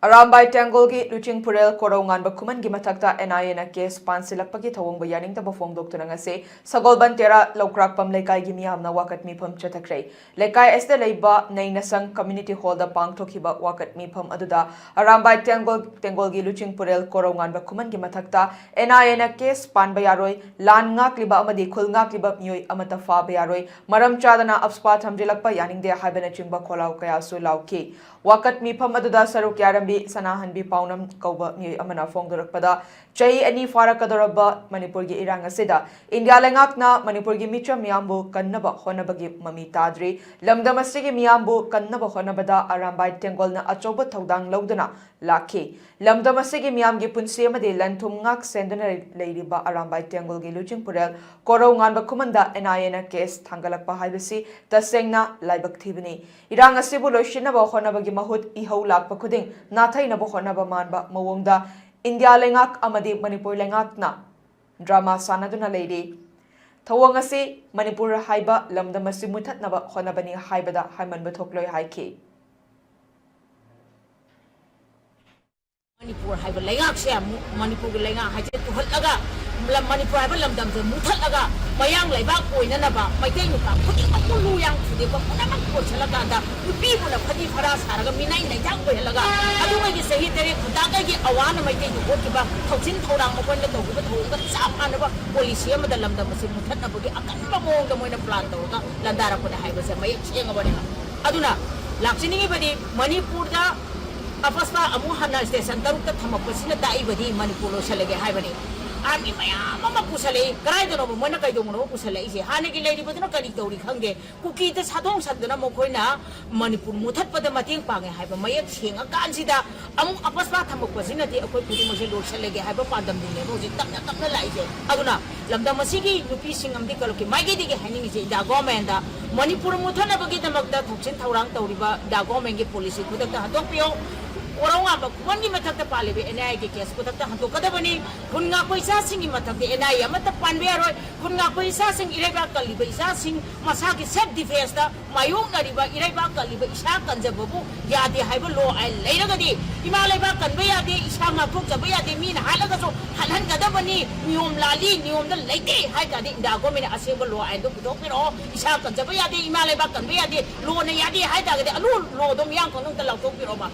Arambai Tengolgi Luching Purel Korongan Bakuman Gimatakta NIA na case Pansilakpaki Thawong Bayaning Tabafong Dr. Nangase Sagolban Tera Lokrakpam Lekai Gimiam na Wakat Mipam Chatakre Lekai Este Leiba Nainasang Community Hall da Pang Tokiba Wakat Mipam Aduda Arambai Tengolgi Luching Purel Korongan Bakuman Gimatakta NIA na case Pan Bayaroi Lan Ngak Liba Amadi Khul Ngak Liba Myoy Amata Fa Bayaroi Maram Chadana Upspa Thamjilakpa Yaning de Habana Chimba Kolau Kayasu Lauki Wakat Mipam Aduda Saruk Yarambi Sanahanbi Paunam Kauba Myoy Amana Fongdorakpada Chahi Ani Farakadoraba Manipurgi Irang Asida India Langakna Manipurgi Mitra Miyambu Kannaba Honabagi Mami Tadri Lamdamasigi Miyambu Kannaba Honabada Arambai Tengolna Achoba Tawdang Laudana Laki Lamdamasigi Miyamgi Punsi Amadi Lantum Ngak Sendana Ladiba Arambai Tengolgi Luching Purel Korongan Bakumanda NIA case Tangalakpa Haibasi Tasengna Laibak Tibini Irang Asibu Loshinaba Honabagi Mahut Ihau Lakpa Kuding Nathai Nabo Honaba Manba Mawongda India Lengak Amadi Manipur Lengak na Drama Sanaduna Lady Tawangasi Manipur Haiba Lamdamasi Mutat Naba Honabani Haibada Haiman Batokloi Haiki Manipur Haiba Lengak Sham Manipur Lengak Hajat Halaga Manipur Haiba Lamdam Mutalaga Mayang Lebak Poinanaba Maitay Nuka putting up Mulu Yang to the Papunaman Pochalaganda the people of Pati Paras Haraga Minay Nayang Halaga Otherwise say there Kutaka Awana Maitay Nukotiba Toxin Torang open the Togu but Sapanaba Polisium the Lamdam Mutanabudi Akamba the Moina Plantoga Landara Puna Hibas and May Changabana Aduna Lakshini Badi Manipurda Apaspa Amuhana Station Taruka Tamapusina Daibadi Manipuro Shalage Hibani Army Mama Pusale, Gride over Monakadomo Pusale, Hanaki Lady with no Karitori Hange, Cookie the Sadong Sadana Mokoina, Manipur Mutat for the Mating Pang and Hypermayat Sing, a Gansida, among Apaspa Tamapusina, the Apokumo Shalage, Hyperpadam, the Rosie Tapna Aduna, Lamdamasigi, Lupising and Dikaloki, my getting a hanging is Dagomenda, Manipur Mutana Bagita Magda, Toxin Taurang, Tauriba, Dagomengi police, put up the Hadopio. Orang apa kuan ni matak ta pale be NIA ke kes ko ta hanto kada bani kun nga ko isa sing matak de NIA mata pan be aro kun nga ko isa sing ireba kali be isa sing masa ki self defense da mayong na riba ireba kali be isa kan jababu ya de haibo lo ai leira ga di imalai ba kan be ya de isa ma thuk ja be ya de min hala ga so halan kada bani niom lali niom da leite hai ka di da go me ase bo lo ai do do pe ro isa kan ja be ya de imalai ba kan be ya de lo na ya de hai da ga de alu lo dom yang kan ta lau tok pi ro ma